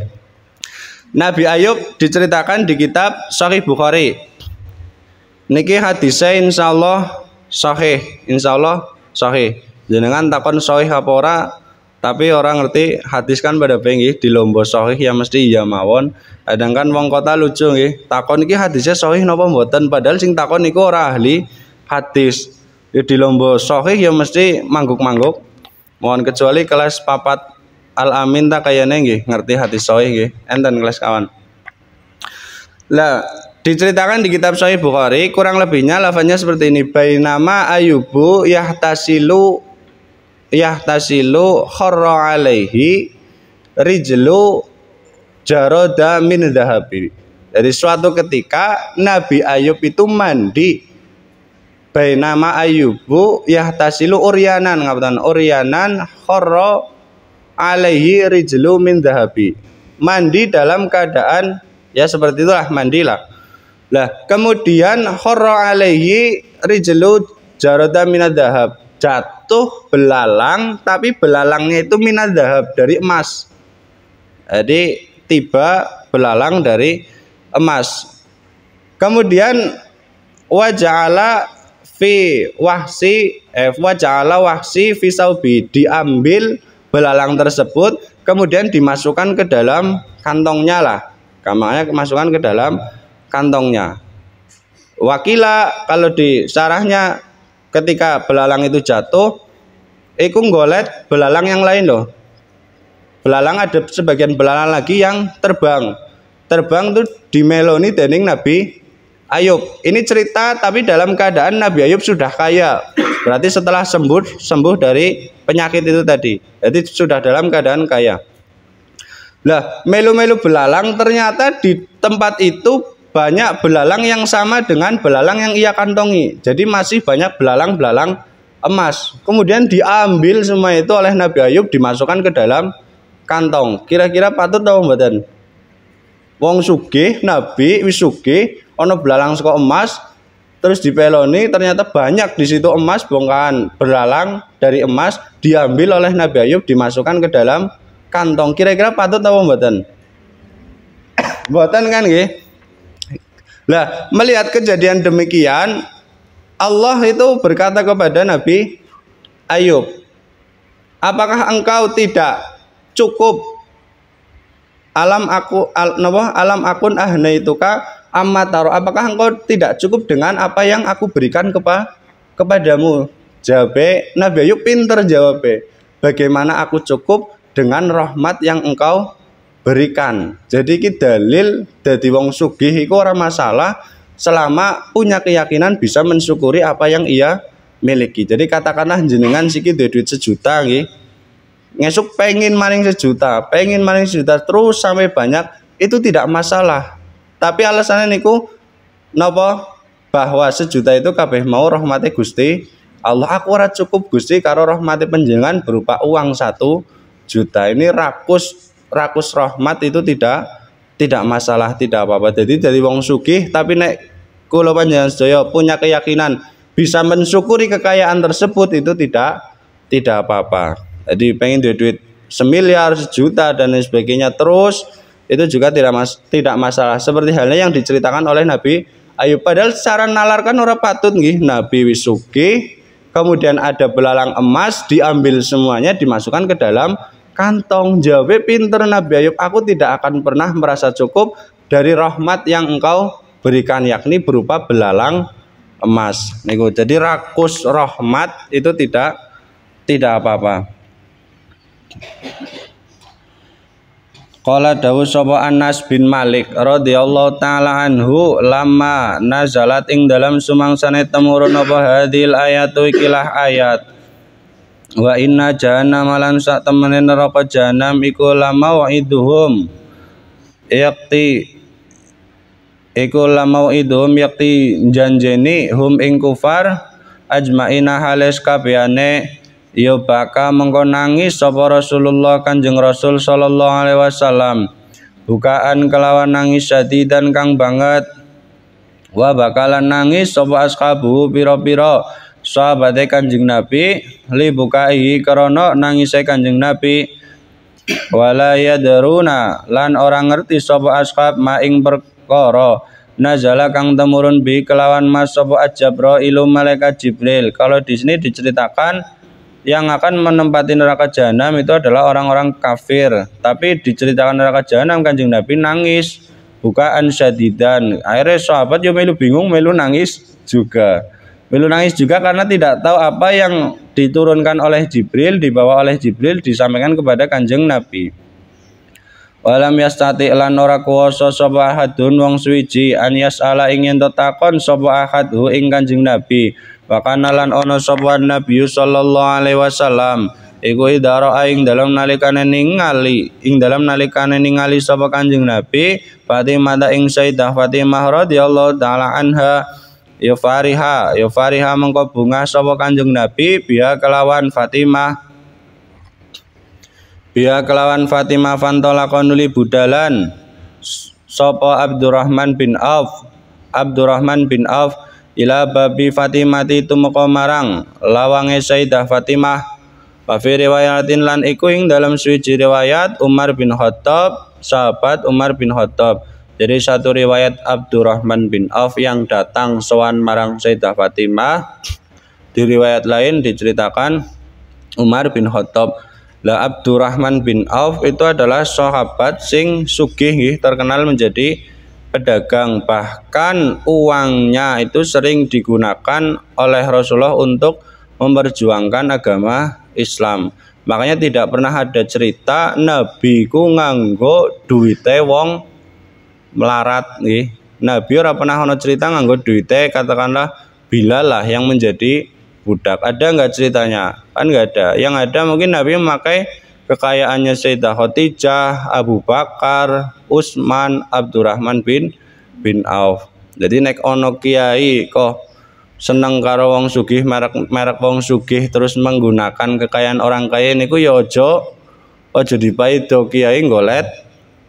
Nabi Ayub diceritakan di kitab Sahih Bukhari. Niki hadisnya insyaallah sahih, insyaallah sahih. Jenengan takon sahih apa ora, tapi orang ngerti hadis kan pada pengen di lomba sahih ya mesti iya mawon. Kadang kan wong kota lucu nggih, takon iki hadisnya sahih napa mboten, padahal sing takon niku ora ahli hadis. Ya di lomba sahih ya mesti mangguk-mangguk. Mohon kecuali kelas papat Al-Amin tak kayane nggih ngerti hadis sahih nggih. Enten kelas kawan. Lah diceritakan di kitab Sahih Bukhari kurang lebihnya lafaznya seperti ini. Bainama Ayyubu yahtasilu kharra alaihi rijlu jaroda min dhahabi. Jadi suatu ketika Nabi Ayub itu mandi. Bainama Ayyubu yahtasilu uryanan ngapunten uryanan kharra alaihi rijlu min dhahabi. Mandi dalam keadaan ya seperti itulah mandilah. Lah kemudian kharra alaihi rijlu jaroda min dhahab. Jatuh belalang, tapi belalangnya itu minad dhahab, dari emas. Jadi tiba belalang dari emas. Kemudian waja'ala wahsi fi saubi, diambil belalang tersebut kemudian dimasukkan ke dalam kantongnya lah. Kamanya masukkan ke dalam kantongnya. Wakila kalau di syarahnya ketika belalang itu jatuh, iku nggolet belalang yang lain loh. Belalang ada sebagian belalang lagi yang terbang. Terbang tuh dimeloni dening Nabi Ayub. Ini cerita tapi dalam keadaan Nabi Ayub sudah kaya. Berarti setelah sembuh dari penyakit itu tadi. Jadi sudah dalam keadaan kaya. Lah, melu-melu belalang ternyata di tempat itu banyak belalang yang sama dengan belalang yang ia kantongi. Jadi masih banyak belalang-belalang emas. Kemudian diambil semua itu oleh Nabi Ayub, dimasukkan ke dalam kantong. Kira-kira patut atau mboten? Wong sugih, Nabi wis sugih, ono belalang saka emas, terus dipeloni ternyata banyak di situ emas, bongkahan belalang dari emas diambil oleh Nabi Ayub, dimasukkan ke dalam kantong. Kira-kira patut atau mboten? Mboten kan nggih? Lah, melihat kejadian demikian, Allah itu berkata kepada Nabi Ayub, apakah engkau tidak cukup alam akun ahnaituka amma taro, apakah engkau tidak cukup dengan apa yang aku berikan kepadamu? Jawab Nabi Ayub, pinter jawab, bagaimana aku cukup dengan rahmat yang engkau berikan. Jadi ki dalil dadi wong sugih iku ora masalah selama punya keyakinan bisa mensyukuri apa yang ia miliki. Jadi katakanlah jenengan siki duit 1 juta nggih. Ngesuk pengen maring 1 juta, terus sampai banyak, itu tidak masalah. Tapi alasannya niku napa? Bahwa 1 juta itu kabeh mau rahmate Gusti Allah. Aku ora cukup Gusti karo rahmate panjenengan berupa uang 1 juta. Ini rakus rahmat itu tidak masalah, tidak apa-apa. Jadi dari wong sugih tapi nek kula panjenengan sedaya punya keyakinan bisa mensyukuri kekayaan tersebut, itu tidak apa-apa. Jadi pengen duit 1 miliar, 1 juta dan lain sebagainya terus, itu juga tidak masalah. Seperti halnya yang diceritakan oleh Nabi Ayub. Padahal secara nalar kan ora patut nggih, Nabi wis sugih, kemudian ada belalang emas diambil semuanya dimasukkan ke dalam kantong. Jawabnya pinter Nabi Ayub, aku tidak akan pernah merasa cukup dari rahmat yang engkau berikan, yakni berupa belalang emas. Niku jadi rakus rahmat itu tidak apa-apa. Qala dawu sapa Anas bin Malik radhiyallahu taala anhu, lama nazalat ing dalam sumangsane temurun apa hadil ayatu ikilah ayat. Wa inna jahannama lan sak temene neraka jahanam iku lama wa'iduhum yakti janjeni hum ing kufar ajmaina halis kabehane ya baka mengko nangis sapa Rasulullah Kanjeng Rasul sallallahu alaihi wasallam bukaan kelawan nangis syadidan kang banget wa bakalan nangis sapa ashabu pira-pira sahabate Kanjeng Nabi li bukai krana nangise Kanjeng Nabi wala yadruna lan orang ngerti sapa ashab maing perkara nazala kang temurun bi kelawan mas sapa Jibril malaikat Jibril. Kalau di sini diceritakan yang akan menempati neraka jahanam itu adalah orang-orang kafir, tapi diceritakan neraka jahanam Kanjeng Nabi nangis bukaan syadidan. Akhirnya sahabat yo melu bingung, melu nangis juga. Melu nangis juga karena tidak tahu apa yang diturunkan oleh Jibril, dibawa oleh Jibril disampaikan kepada Kanjeng Nabi. Walam yastati lan ora kuwasa sapa ahadun wong suwiji an yasala ing yen takon sapa ahadhu ing Kanjeng Nabi. Wa kana lan ana sapa Nabi sallallahu alaihi wasallam iku idara ing dalam nalikane ningali sapa Kanjeng Nabi Fatimah ing Sayyidah Fatimah radhiyallahu taala anha ya fariha mengko bunga sapa Kanjeng Nabi biya kelawan Fatimah fantolakon budalan sapa Abdurrahman bin Auf ila babi Fatimati tumeka marang lawange Sayyidah Fatimah wa fi riwayatin lan iku ing dalam suci riwayat Umar bin Khattab sahabat Umar bin Khattab. Jadi satu riwayat Abdurrahman bin Auf yang datang sowan marang Sayyidah Fatimah, di riwayat lain diceritakan Umar bin Khattab. Lah Abdurrahman bin Auf itu adalah sahabat sing sugih nggih, terkenal menjadi pedagang, bahkan uangnya itu sering digunakan oleh Rasulullah untuk memperjuangkan agama Islam. Makanya tidak pernah ada cerita Nabi ku nganggo duite wong melarat nggih. Nabi ora pernah ana cerita nganggo duite katakanlah Bilal lah yang menjadi budak. Ada enggak ceritanya? Kan enggak ada. Yang ada mungkin Nabi memakai kekayaannya Sayyidah Khadijah, Abu Bakar, Utsman, Abdurrahman bin Auf. Jadi nek ono kiai kok seneng karo wong sugih, merek wong sugih terus menggunakan kekayaan orang kaya niku ya aja dipaido kiai golet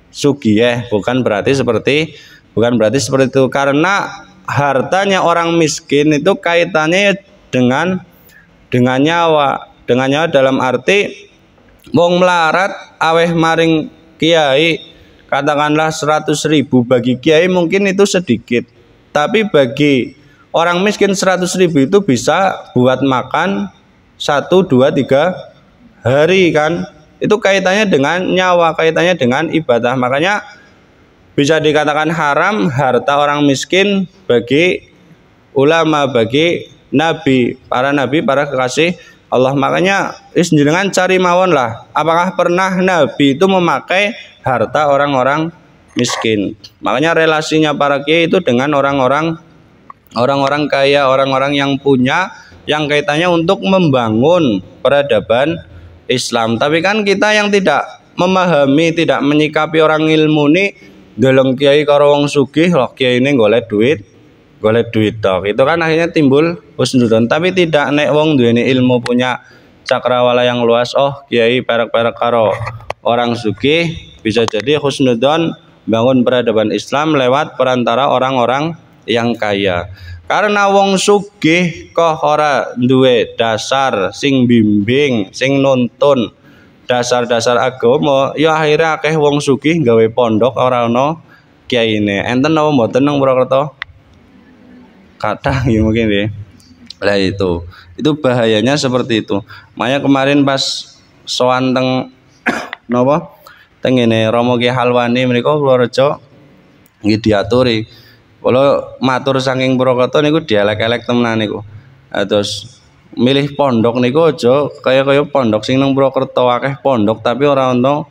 sugih, bukan berarti seperti itu, karena hartanya orang miskin itu kaitannya dengan nyawa dalam arti wong melarat aweh maring kiai katakanlah 100.000, bagi kiai mungkin itu sedikit, tapi bagi orang miskin 100.000 itu bisa buat makan 1, 2, 3 hari kan. Itu kaitannya dengan nyawa, kaitannya dengan ibadah. Makanya bisa dikatakan haram harta orang miskin bagi ulama, bagi nabi, para kekasih Allah. Makanya jenengan cari mawon lah, apakah pernah Nabi itu memakai harta orang-orang miskin. Makanya relasinya para kiai itu dengan orang-orang kaya, orang-orang yang punya, yang kaitannya untuk membangun peradaban Islam. Tapi kan kita yang tidak memahami, tidak menyikapi orang ilmu ini deleng kiai karo wong sugih loh, kiai ini golek duit tok. Itu kan akhirnya timbul husnudzon. Tapi tidak nek wong duweni ilmu, punya cakrawala yang luas, oh kiai perak-perak karo orang sugih, bisa jadi husnudzon bangun peradaban Islam lewat perantara orang-orang yang kaya. Karena wong sugih kok ora duwe dasar sing bimbing, sing nuntun dasar-dasar agama, ya akhirnya akeh wong sugih gawe pondok ora ono kiyaine. Enten napa mboten nang Purwokerto? Kadang ya mungkin ya. Lah itu bahayanya seperti itu. Makanya kemarin pas sowan teng napa? Teng ngene Romo Ki Halwani menika Purworejo nggih diaturi. Kalau matur saking Purwokerto niku dielek-elek temenan niku. Terus milih pondok niku aja kaya pondok sing nang Purwokerto, akeh pondok tapi ora ono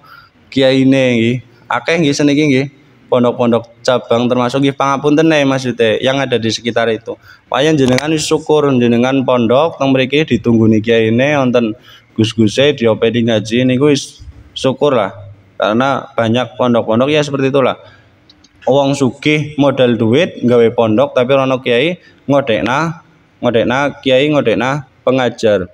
kiyaine nggih. Akeh nggih seniki nggih. Pondok-pondok cabang termasuk nggih pangapunten maksudnya yang ada di sekitar itu. Payen jenengan syukur jenengan pondok teng mriki ditungguni kiyaine wonten gus-guse diopeni ngaji niku syukur lah. Karena banyak pondok-pondok ya seperti itulah. Wong sugih modal duit gawe pondok tapi ono kiai ngodekna ngodekna kiai, ngodekna pengajar.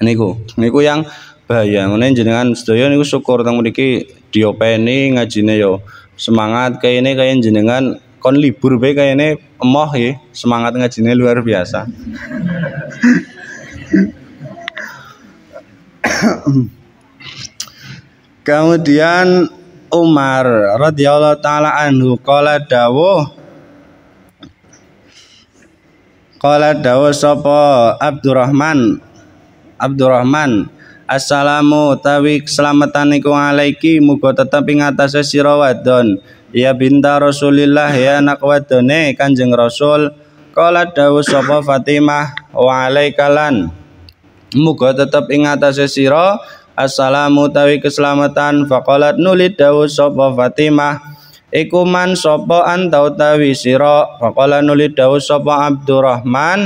Niku yang bahaya. Ngene jenengan sedaya niku syukur teng mriki diopeni ngajine yo semangat kayene kaya jenengan kon libur bae kayane emoh nggih, semangat ngajine luar biasa. Kemudian Umar radhiyallahu taala anhu qala dawuh sapa Abdurrahman assalamu tawi keselamatan iku alaiki muga tetep ing atase sira wadon ya binta Rasulillah ya anak wadone Kanjeng Rasul. Qala dawuh sapa Fatimah wa alaikalan muga tetep ing atase sira assalamu tawi keselamatan. Faqalat nuli dawuh sapa Fatimah iku man sapa anta utawi sira. Faqala nuli dawuh sapa Abdurrahman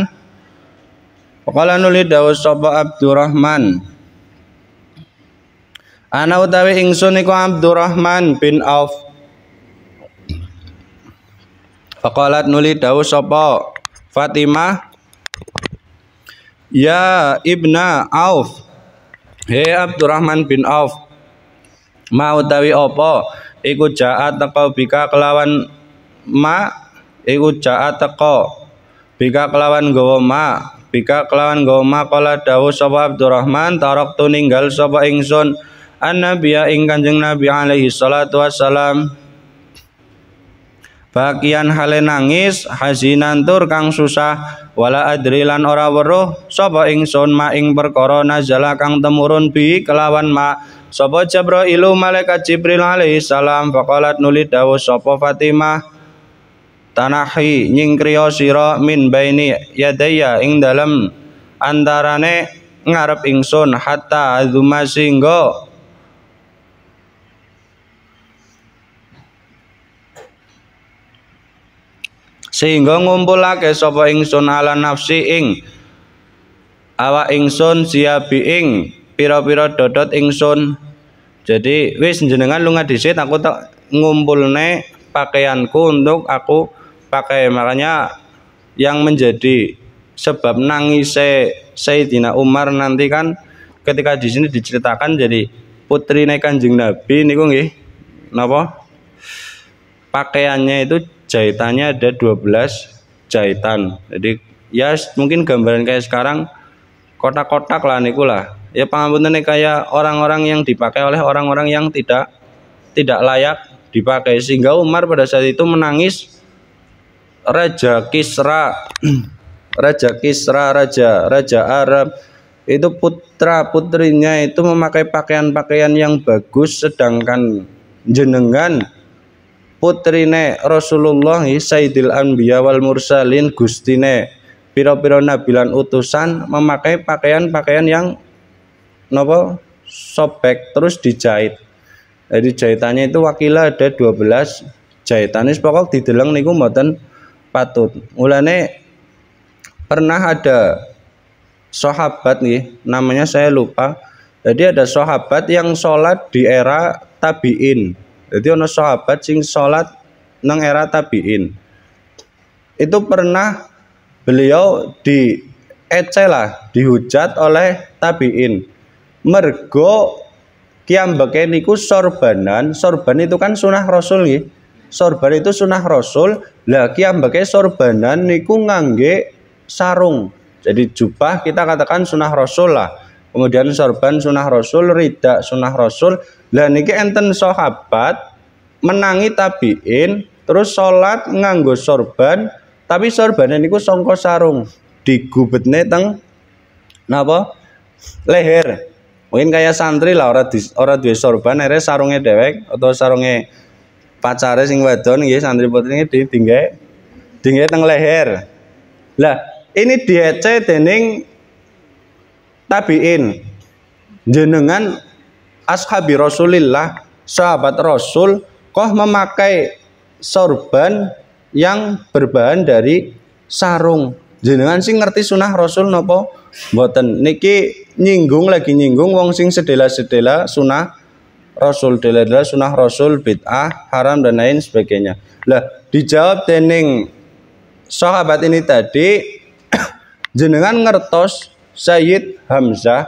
ana utawi ingsun iku Abdurrahman bin Auf. Faqalat nuli dawuh sapa Fatimah ya ibna Auf, he Abdurrahman bin Auf, ma utawi apa iku jaat teka bika kelawan ma, iku jaat teka bika kelawan gawa ma kala dawuh sapa Abdurrahman taraktu ninggal sapa ingsun annabiya ing Kanjeng Nabi alaihi salatu wassalam bagian hale nangis hazinan tur kang susah wala adri lan ora weruh sapa ingsun ma ing perkara nazala kang temurun bi kelawan ma sapa Jibrilu malaikat Jibril alaihi salam. Faqalat nuli dawuh sapa Fatimah tanahi nyingkriya sira min baini yadaya ing dalem antarane ngarep ingsun hatta azuma sehingga ngumpulake sapa ingsun ala nafsi ing awak ingsun siabi ing pira-pira dodot ingsun. Jadi wis jenengan lunga dhisik aku tak ngumpulne pakaianku untuk aku pakai. Makanya yang menjadi sebab nangise Sayyidina Umar nanti kan ketika di sini diceritakan jadi putrine Kanjeng Nabi niku nggih napa pakaiannya itu jahitannya ada 12 jahitan. Jadi ya mungkin gambaran kayak sekarang kotak-kotak lah niku lah. Ya pangapunten kayak orang-orang yang dipakai oleh orang-orang yang tidak layak dipakai, sehingga Umar pada saat itu menangis. Raja Kisra raja Arab itu putra-putrinya itu memakai pakaian-pakaian yang bagus, sedangkan jenengan putrine Rasulullah Sayyidil Anbiya wal Mursalin gustine pira-pira nabi lan utusan memakai pakaian-pakaian yang napa sobek terus dijahit. Jadi jahitannya itu wakila ada 12 jahitan. Wis pokok dideleng niku mboten patut. Mulane pernah ada sahabat nih, namanya saya lupa. Jadi ada sahabat yang sholat di era tabiin. Jadi ono sahabat sing sholat nang era tabiin. Itu pernah beliau dihujat oleh tabiin. Mergo kiambake niku sorban itu kan sunah Rasul nggih. Sorban itu sunah Rasul. Lah kiambake sorbanan niku ngangge sarung. Jadi jubah kita katakan sunah Rasul lah. Kemudian sorban sunah Rasul, rida sunah Rasul. Lah niki enten sahabat menangi tabiin terus salat nganggo sorban, tapi sorbannya niku sangka sarung, digubetne teng napa? Leher. Mungkin kayak santri lah ora duwe sorban, akhirnya sarungnya dewek atau sarungnya pacare sing wadon nggih santri putrine ditinggae teng leher. Lah, ini diece dening tabiin. Jenengan ashabi Rasulillah, sahabat Rasul kok memakai sorban yang berbahan dari sarung. Jenengan sing ngerti sunah Rasul napa mboten? Niki nyinggung wong sing sedela-sedela sunah Rasul, sedela sunah Rasul, bid'ah, haram dan lain sebagainya. Lah dijawab dening sahabat ini tadi jenengan ngertos Sayyid Hamzah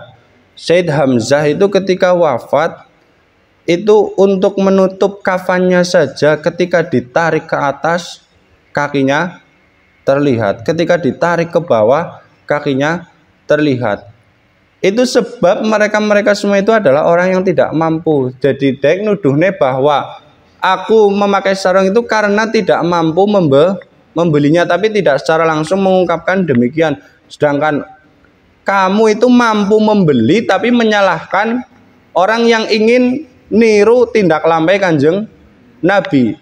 itu ketika wafat itu untuk menutup kafannya saja, ketika ditarik ke atas kakinya terlihat, ketika ditarik ke bawah kakinya terlihat. Itu sebab mereka semua itu adalah orang yang tidak mampu. Jadi dek nuduhnya bahwa aku memakai sarung itu karena tidak mampu membelinya, tapi tidak secara langsung mengungkapkan demikian. Sedangkan kamu itu mampu membeli tapi menyalahkan orang yang ingin niru tindak lambai Kanjeng Nabi.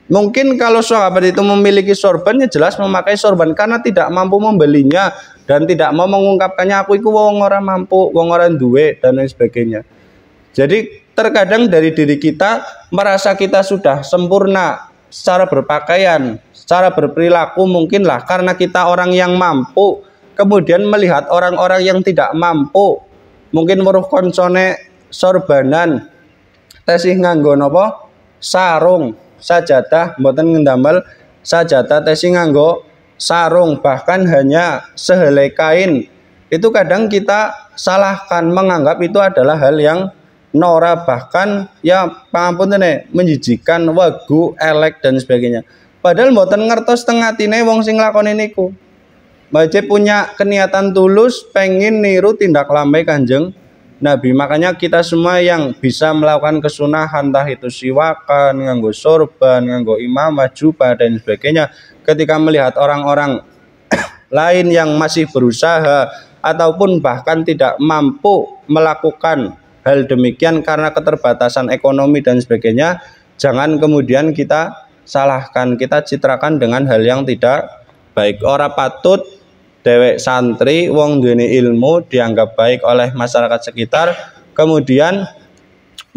Mungkin kalau sahabat itu memiliki sorban, ya jelas memakai sorban karena tidak mampu membelinya dan tidak mau mengungkapkannya, aku itu wong ora mampu, wong ora duwe dan lain sebagainya. Jadi terkadang dari diri kita merasa kita sudah sempurna secara berpakaian, secara berperilaku, mungkinlah karena kita orang yang mampu, kemudian melihat orang-orang yang tidak mampu, mungkin weruh koncone sorbanan, tesih nganggo napa sarung, sajadah mboten ngendamel sajadah, tesih nganggo sarung, bahkan hanya sehelai kain, itu kadang kita salahkan, menganggap itu adalah hal yang nora, bahkan ya pangapunten menjijikan, wagu, elek dan sebagainya. Padahal mboten ngertos teng atine wong sing lakoni niku. Wajib punya keniatan tulus pengen niru tindak lambai Kanjeng Nabi. Makanya kita semua yang bisa melakukan kesunahan, entah itu siwakan, nganggo sorban, nganggo imamah, jubah dan sebagainya, ketika melihat orang-orang lain yang masih berusaha ataupun bahkan tidak mampu melakukan hal demikian karena keterbatasan ekonomi dan sebagainya, jangan kemudian kita salahkan, kita citrakan dengan hal yang tidak baik. Ora patut dewek santri wong duweni ilmu dianggap baik oleh masyarakat sekitar, kemudian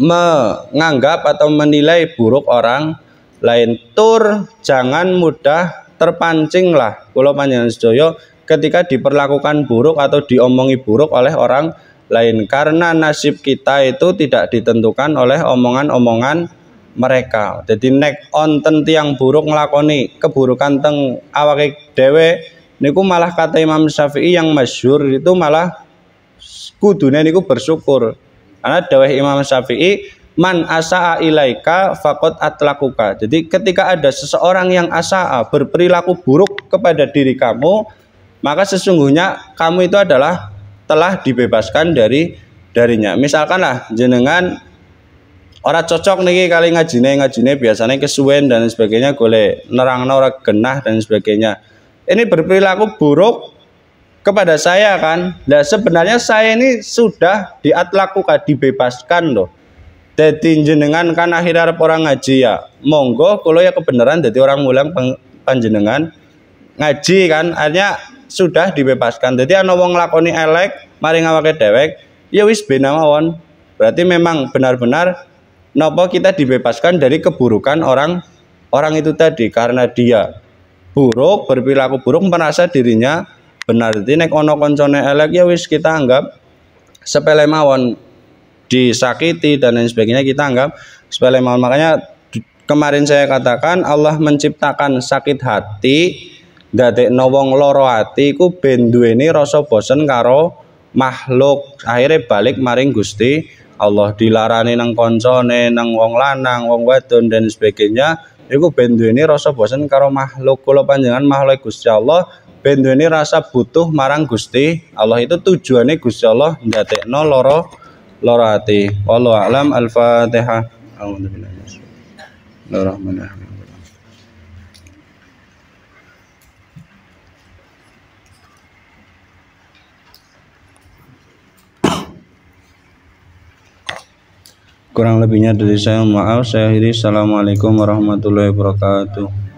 menganggap atau menilai buruk orang lain. Tur jangan mudah terpancing lah kula panjenengan sedaya ketika diperlakukan buruk atau diomongi buruk oleh orang lain, karena nasib kita itu tidak ditentukan oleh omongan-omongan mereka. Jadi nek onten tiang buruk nglakoni keburukan teng awake dhewe niku malah kata Imam Syafi'i yang masyhur itu malah kudune niku bersyukur. Karena dawuh Imam Syafi'i, man asa'a ilaika faqad atlaquka. Jadi ketika ada seseorang yang asa'a, berperilaku buruk kepada diri kamu, maka sesungguhnya kamu itu adalah telah dibebaskan darinya. Misalkanlah jenengan ora cocok niki kali ngajine biasanya kesuwen dan sebagainya, golek nerangno ora genah dan sebagainya. Ini berperilaku buruk kepada saya kan. Nah sebenarnya saya ini sudah diatlakukan, dibebaskan loh. Jadi jenengan kan akhirnya orang ngaji ya, monggo kalau ya kebenaran jadi orang mulang panjenengan ngaji kan, artinya sudah dibebaskan. Jadi ana wong nglakoni elek maring awake dhewek ya wis ben mawon. Berarti memang benar-benar napa kita dibebaskan dari keburukan orang itu tadi, karena dia buruk, berperilaku buruk, merasa dirinya benar. Jadi nek ana koncone elek ya wis kita anggap sepele mawon, disakiti dan lain sebagainya kita anggap sepele mawon. Makanya kemarin saya katakan Allah menciptakan sakit hati, dadekno wong loro ati iku ben duweni rasa bosen karo makhluk, akhirnya balik maring Gusti Allah, dilarani nang koncone, nang wong lanang, wong wadon dan sebagainya, iku ben duweni rasa bosen karo makhluk. Kula panjenengan makhluk Gusti Allah ben duweni rasa butuh marang Gusti Allah. Itu tujuane Gusti Allah ndadekno loro ati. Wallahu a'lam. Al-Fatihah. Alhamdulillah. Bismillahirrahmanirrahim. Kurang lebihnya dari saya maaf. Saya akhiri. Assalamualaikum warahmatullahi wabarakatuh.